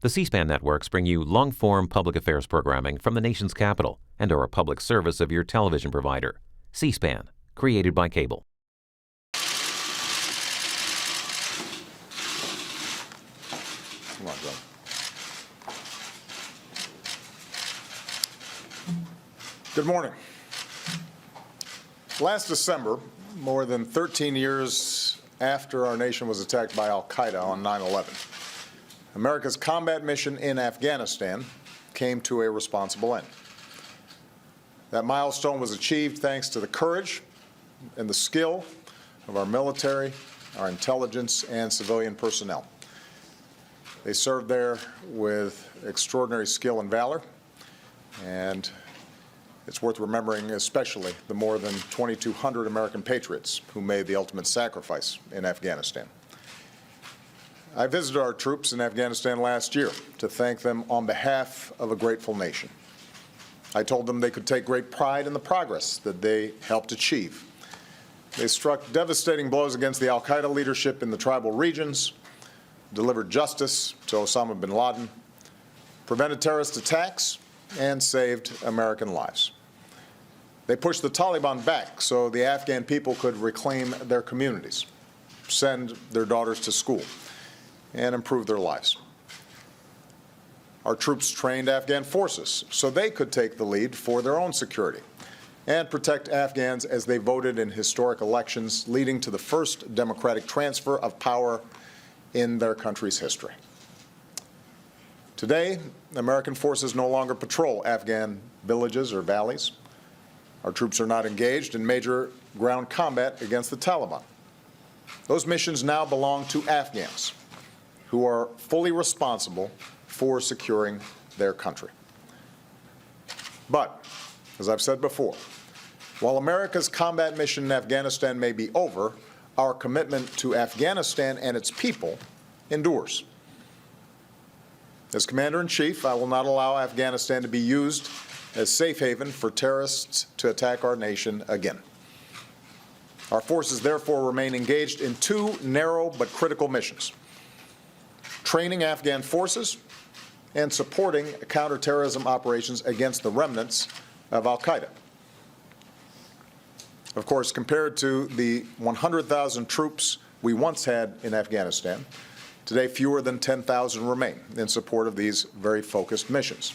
The C-SPAN networks bring you long-form public affairs programming from the nation's capital and are a public service of your television provider. C-SPAN, created by cable. Come on, John. Good morning. Last December, more than 13 years after our nation was attacked by al-Qaeda on 9/11, America's combat mission in Afghanistan came to a responsible end. That milestone was achieved thanks to the courage and the skill of our military, our intelligence, and civilian personnel. They served there with extraordinary skill and valor, and it's worth remembering especially the more than 2,200 American patriots who made the ultimate sacrifice in Afghanistan. I visited our troops in Afghanistan last year to thank them on behalf of a grateful nation. I told them they could take great pride in the progress that they helped achieve. They struck devastating blows against the al-Qaeda leadership in the tribal regions, delivered justice to Osama bin Laden, prevented terrorist attacks, and saved American lives. They pushed the Taliban back so the Afghan people could reclaim their communities, send their daughters to school, and improve their lives. Our troops trained Afghan forces so they could take the lead for their own security and protect Afghans as they voted in historic elections, leading to the first democratic transfer of power in their country's history. Today, American forces no longer patrol Afghan villages or valleys. Our troops are not engaged in major ground combat against the Taliban. Those missions now belong to Afghans, who are fully responsible for securing their country. But, as I've said before, while America's combat mission in Afghanistan may be over, our commitment to Afghanistan and its people endures. As Commander-in-Chief, I will not allow Afghanistan to be used as safe haven for terrorists to attack our nation again. Our forces therefore remain engaged in two narrow but critical missions: training Afghan forces and supporting counterterrorism operations against the remnants of al-Qaeda. Of course, compared to the 100,000 troops we once had in Afghanistan, today fewer than 10,000 remain in support of these very focused missions.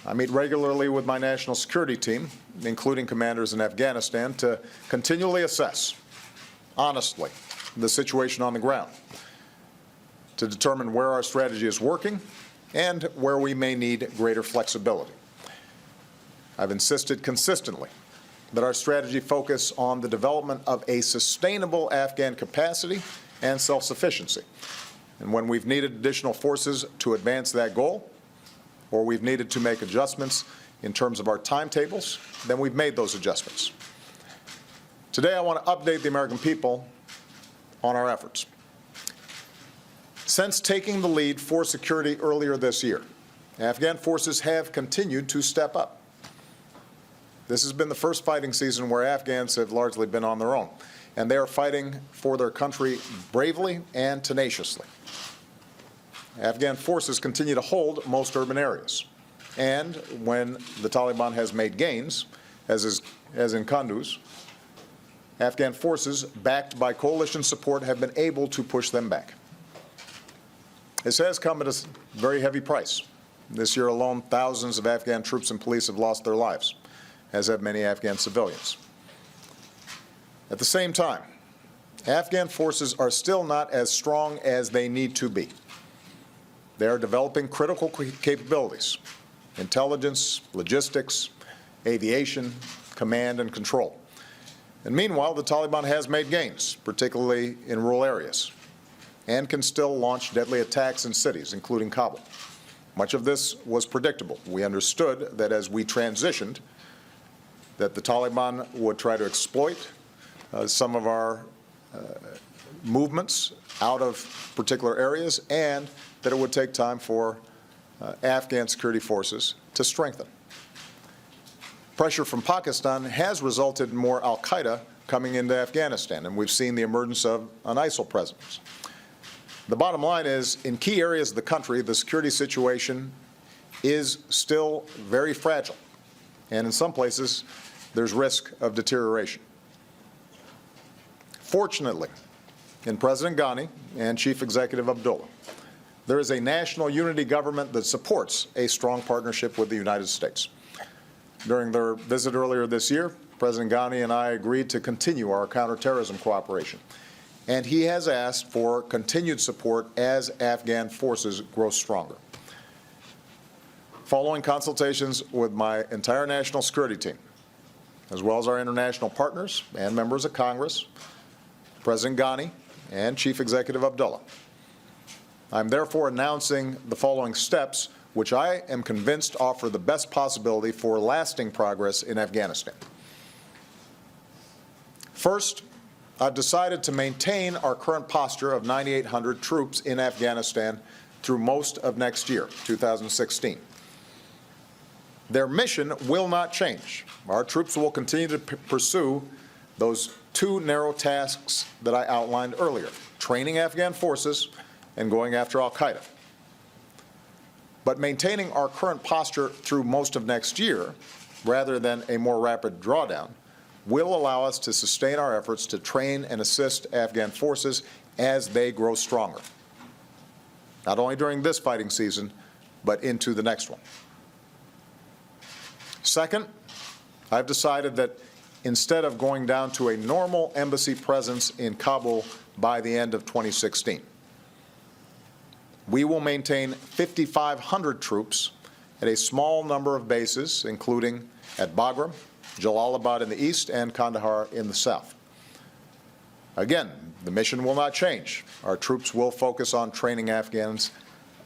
I meet regularly with my national security team, including commanders in Afghanistan, to continually assess, honestly, the situation on the ground, to determine where our strategy is working and where we may need greater flexibility. I've insisted consistently that our strategy focus on the development of a sustainable Afghan capacity and self-sufficiency. And when we've needed additional forces to advance that goal, or we've needed to make adjustments in terms of our timetables, then we've made those adjustments. Today, I want to update the American people on our efforts. Since taking the lead for security earlier this year, Afghan forces have continued to step up. This has been the first fighting season where Afghans have largely been on their own, and they are fighting for their country bravely and tenaciously. Afghan forces continue to hold most urban areas, and when the Taliban has made gains, as in Kunduz, Afghan forces, backed by coalition support, have been able to push them back. This has come at a very heavy price. This year alone, thousands of Afghan troops and police have lost their lives, as have many Afghan civilians. At the same time, Afghan forces are still not as strong as they need to be. They are developing critical capabilities: intelligence, logistics, aviation, command and control. And meanwhile, the Taliban has made gains, particularly in rural areas, and can still launch deadly attacks in cities, including Kabul. Much of this was predictable. We understood that as we transitioned, that the Taliban would try to exploit some of our movements out of particular areas, and that it would take time for Afghan security forces to strengthen. Pressure from Pakistan has resulted in more al-Qaeda coming into Afghanistan, and we've seen the emergence of an ISIL presence. The bottom line is, in key areas of the country, the security situation is still very fragile, and in some places, there's risk of deterioration. Fortunately, in President Ghani and Chief Executive Abdullah, there is a national unity government that supports a strong partnership with the United States. During their visit earlier this year, President Ghani and I agreed to continue our counterterrorism cooperation, and he has asked for continued support as Afghan forces grow stronger. Following consultations with my entire national security team, as well as our international partners and members of Congress, President Ghani and Chief Executive Abdullah, I'm therefore announcing the following steps, which I am convinced offer the best possibility for lasting progress in Afghanistan. First, I've decided to maintain our current posture of 9,800 troops in Afghanistan through most of next year, 2016. Their mission will not change. Our troops will continue to pursue those two narrow tasks that I outlined earlier, training Afghan forces and going after al-Qaeda. But maintaining our current posture through most of next year, rather than a more rapid drawdown, will allow us to sustain our efforts to train and assist Afghan forces as they grow stronger, not only during this fighting season, but into the next one. Second, I've decided that instead of going down to a normal embassy presence in Kabul by the end of 2016, we will maintain 5,500 troops at a small number of bases, including at Bagram, Jalalabad in the east, and Kandahar in the south. Again, the mission will not change. Our troops will focus on training Afghans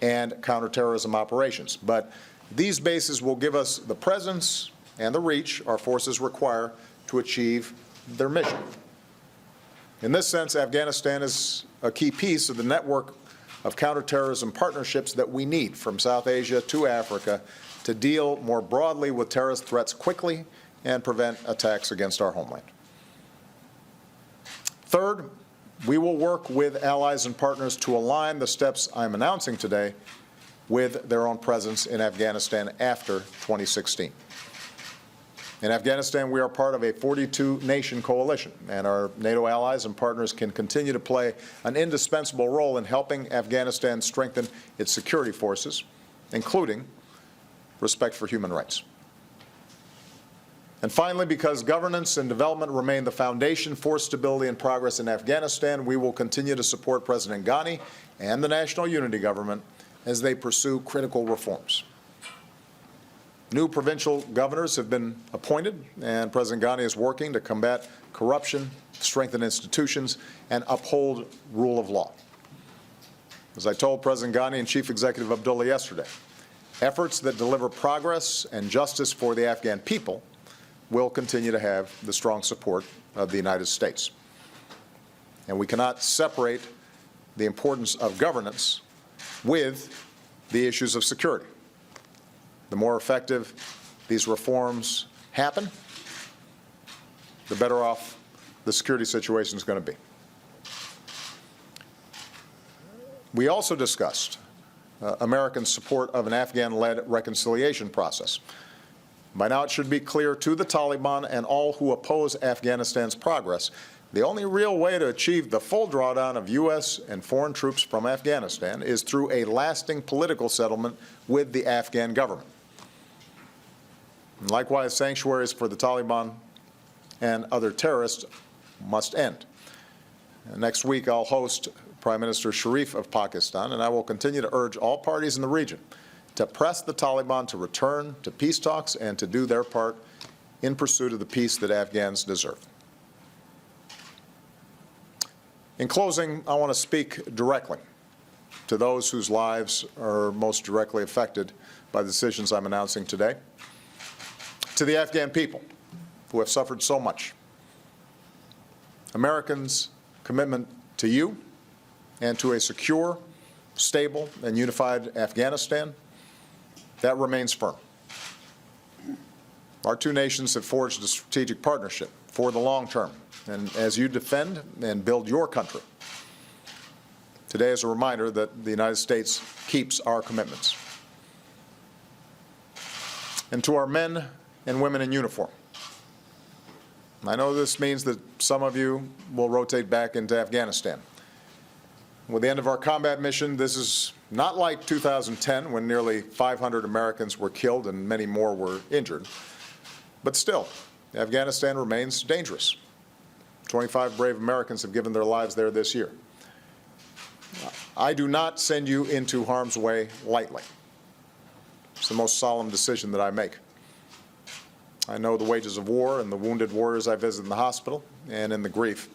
and counterterrorism operations. But these bases will give us the presence and the reach our forces require to achieve their mission. In this sense, Afghanistan is a key piece of the network of counterterrorism partnerships that we need from South Asia to Africa to deal more broadly with terrorist threats quickly and prevent attacks against our homeland. Third, we will work with allies and partners to align the steps I'm announcing today with their own presence in Afghanistan after 2016. In Afghanistan, we are part of a 42-nation coalition, and our NATO allies and partners can continue to play an indispensable role in helping Afghanistan strengthen its security forces, including respect for human rights. And finally, because governance and development remain the foundation for stability and progress in Afghanistan, we will continue to support President Ghani and the National Unity Government as they pursue critical reforms. New provincial governors have been appointed, and President Ghani is working to combat corruption, strengthen institutions, and uphold rule of law. As I told President Ghani and Chief Executive Abdullah yesterday, efforts that deliver progress and justice for the Afghan people will continue to have the strong support of the United States. And we cannot separate the importance of governance with the issues of security. The more effective these reforms happen, the better off the security situation is going to be. We also discussed American support of an Afghan-led reconciliation process. By now, it should be clear to the Taliban and all who oppose Afghanistan's progress, the only real way to achieve the full drawdown of U.S. and foreign troops from Afghanistan is through a lasting political settlement with the Afghan government. And likewise, sanctuaries for the Taliban and other terrorists must end. And next week, I'll host Prime Minister Sharif of Pakistan, and I will continue to urge all parties in the region to press the Taliban to return to peace talks and to do their part in pursuit of the peace that Afghans deserve. In closing, I want to speak directly to those whose lives are most directly affected by the decisions I'm announcing today, to the Afghan people who have suffered so much. Americans' commitment to you and to a secure, stable, and unified Afghanistan, that remains firm. Our two nations have forged a strategic partnership for the long term, and as you defend and build your country, Today is a reminder that the United States keeps our commitments. And to our men and women in uniform, I know this means that some of you will rotate back into Afghanistan. With the end of our combat mission, this is not like 2010, when nearly 500 Americans were killed and many more were injured. But still, Afghanistan remains dangerous. 25 brave Americans have given their lives there this year. I do not send you into harm's way lightly. It's the most solemn decision that I make. I know the wages of war and the wounded warriors I visit in the hospital and in the grief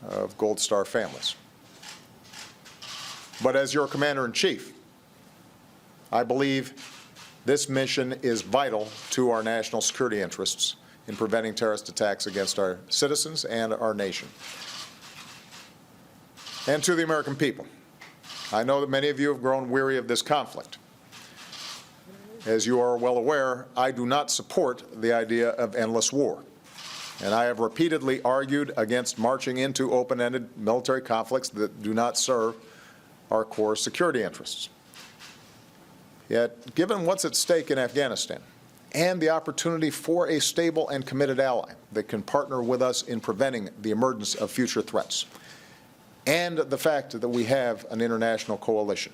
of Gold Star families. But as your Commander-in-Chief, I believe this mission is vital to our national security interests in preventing terrorist attacks against our citizens and our nation. And to the American people, I know that many of you have grown weary of this conflict. As you are well aware, I do not support the idea of endless war. And I have repeatedly argued against marching into open-ended military conflicts that do not serve our core security interests. Yet, given what's at stake in Afghanistan and the opportunity for a stable and committed ally that can partner with us in preventing the emergence of future threats, and the fact that we have an international coalition,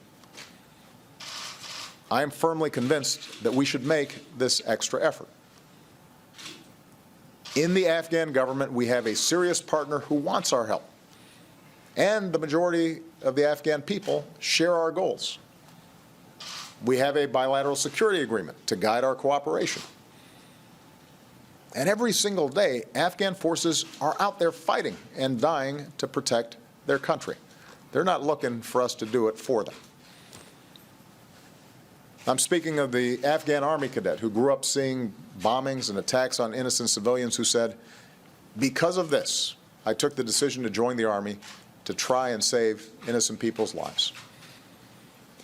I am firmly convinced that we should make this extra effort. In the Afghan government, we have a serious partner who wants our help, and the majority of the Afghan people share our goals. We have a bilateral security agreement to guide our cooperation. And every single day, Afghan forces are out there fighting and dying to protect their country. They're not looking for us to do it for them. I'm speaking of the Afghan Army cadet who grew up seeing bombings and attacks on innocent civilians, who said, "Because of this, I took the decision to join the Army to try and save innocent people's lives."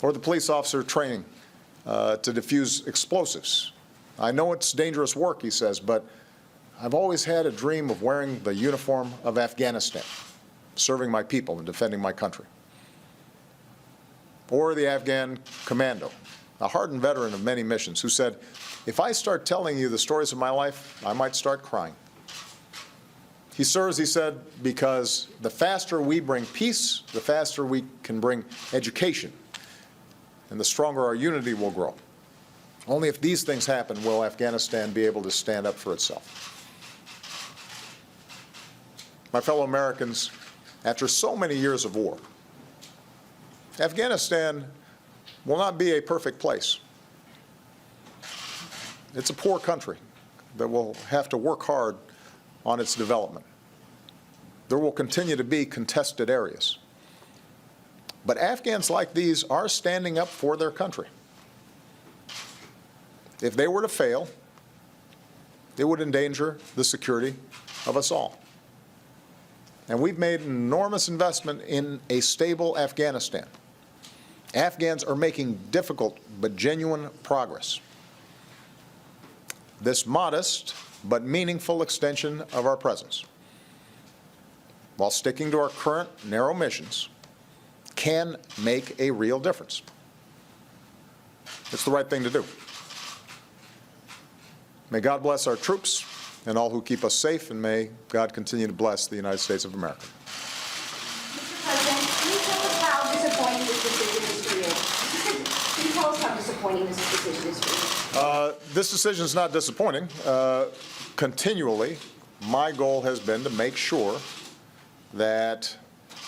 Or the police officer training to defuse explosives. "I know it's dangerous work," he says, "but I've always had a dream of wearing the uniform of Afghanistan, serving my people and defending my country." Or the Afghan commando, a hardened veteran of many missions, who said, "If I start telling you the stories of my life, I might start crying." He serves, he said, because the faster we bring peace, the faster we can bring education, and the stronger our unity will grow. Only if these things happen will Afghanistan be able to stand up for itself. My fellow Americans, after so many years of war, Afghanistan will not be a perfect place. It's a poor country that will have to work hard on its development. There will continue to be contested areas. But Afghans like these are standing up for their country. If they were to fail, it would endanger the security of us all. And we've made an enormous investment in a stable Afghanistan. Afghans are making difficult but genuine progress. This modest but meaningful extension of our presence, while sticking to our current narrow missions, can make a real difference. It's the right thing to do. May God bless our troops and all who keep us safe, and may God continue to bless the United States of America. Mr. President, can you tell us how disappointing this decision is for you? Can you tell us how disappointing this decision is for you? This decision is not disappointing. Continually, my goal has been to make sure that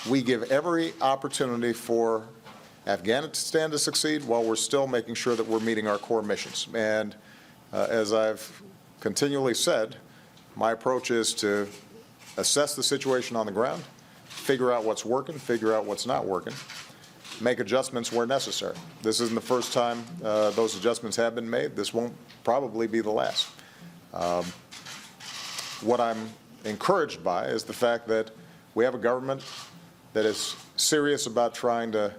we give every opportunity for Afghanistan to succeed while we're still making sure that we're meeting our core missions. And as I've continually said, my approach is to assess the situation on the ground, figure out what's working, figure out what's not working, make adjustments where necessary. This isn't the first time those adjustments have been made. This won't probably be the last. What I'm encouraged by is the fact that we have a government that is serious about trying to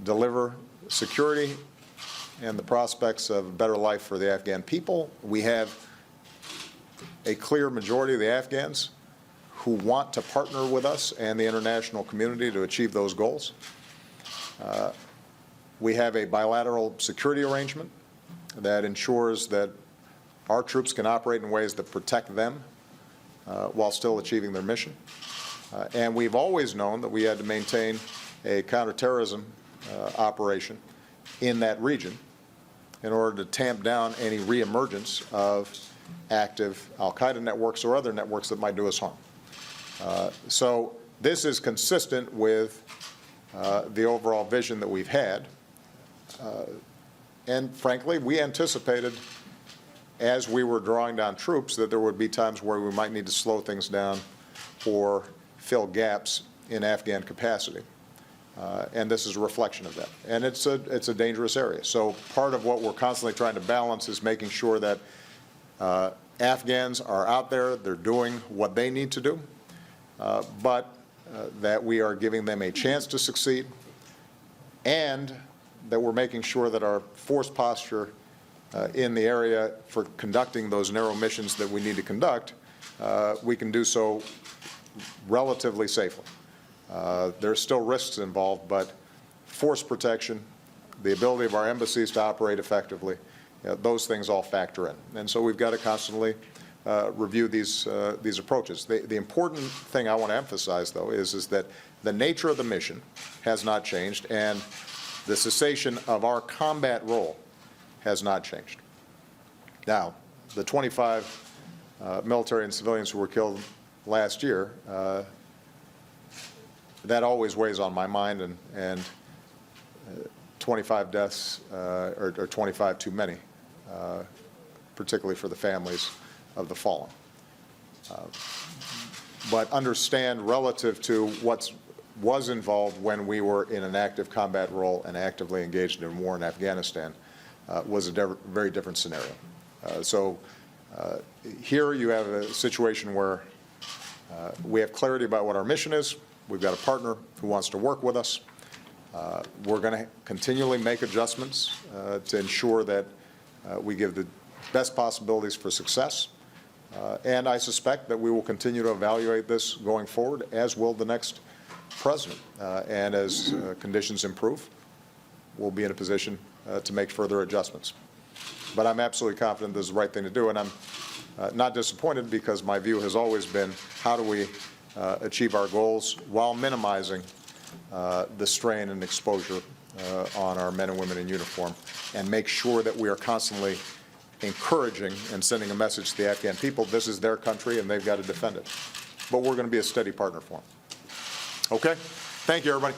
deliver security and the prospects of a better life for the Afghan people. We have a clear majority of the Afghans who want to partner with us and the international community to achieve those goals. We have a bilateral security arrangement that ensures that our troops can operate in ways that protect them while still achieving their mission. And we've always known that we had to maintain a counterterrorism operation in that region in order to tamp down any reemergence of active al-Qaeda networks or other networks that might do us harm. So this is consistent with the overall vision that we've had. And frankly, we anticipated, as we were drawing down troops, that there would be times where we might need to slow things down or fill gaps in Afghan capacity. And this is a reflection of that. And it's a dangerous area. So part of what we're constantly trying to balance is making sure that Afghans are out there, they're doing what they need to do, but that we are giving them a chance to succeed, and that we're making sure that our force posture in the area for conducting those narrow missions that we need to conduct, we can do so relatively safely. There's still risks involved, but force protection, the ability of our embassies to operate effectively, those things all factor in. And so we've got to constantly review these approaches. The important thing I want to emphasize, though, is that the nature of the mission has not changed, and the cessation of our combat role has not changed. Now, the 25 military and civilians who were killed last year, that always weighs on my mind, and 25 deaths or 25 too many, particularly for the families of the fallen. But understand, relative to what was involved when we were in an active combat role and actively engaged in war in Afghanistan, was a very different scenario. So here you have a situation where we have clarity about what our mission is. We've got a partner who wants to work with us. We're going to continually make adjustments to ensure that we give the best possibilities for success. And I suspect that we will continue to evaluate this going forward, as will the next president. And as conditions improve, we'll be in a position to make further adjustments. But I'm absolutely confident this is the right thing to do, and I'm not disappointed, because my view has always been, how do we achieve our goals while minimizing the strain and exposure on our men and women in uniform, and make sure that we are constantly encouraging and sending a message to the Afghan people. This is their country, and they've got to defend it. But we're going to be a steady partner for them. Okay? Thank you, everybody.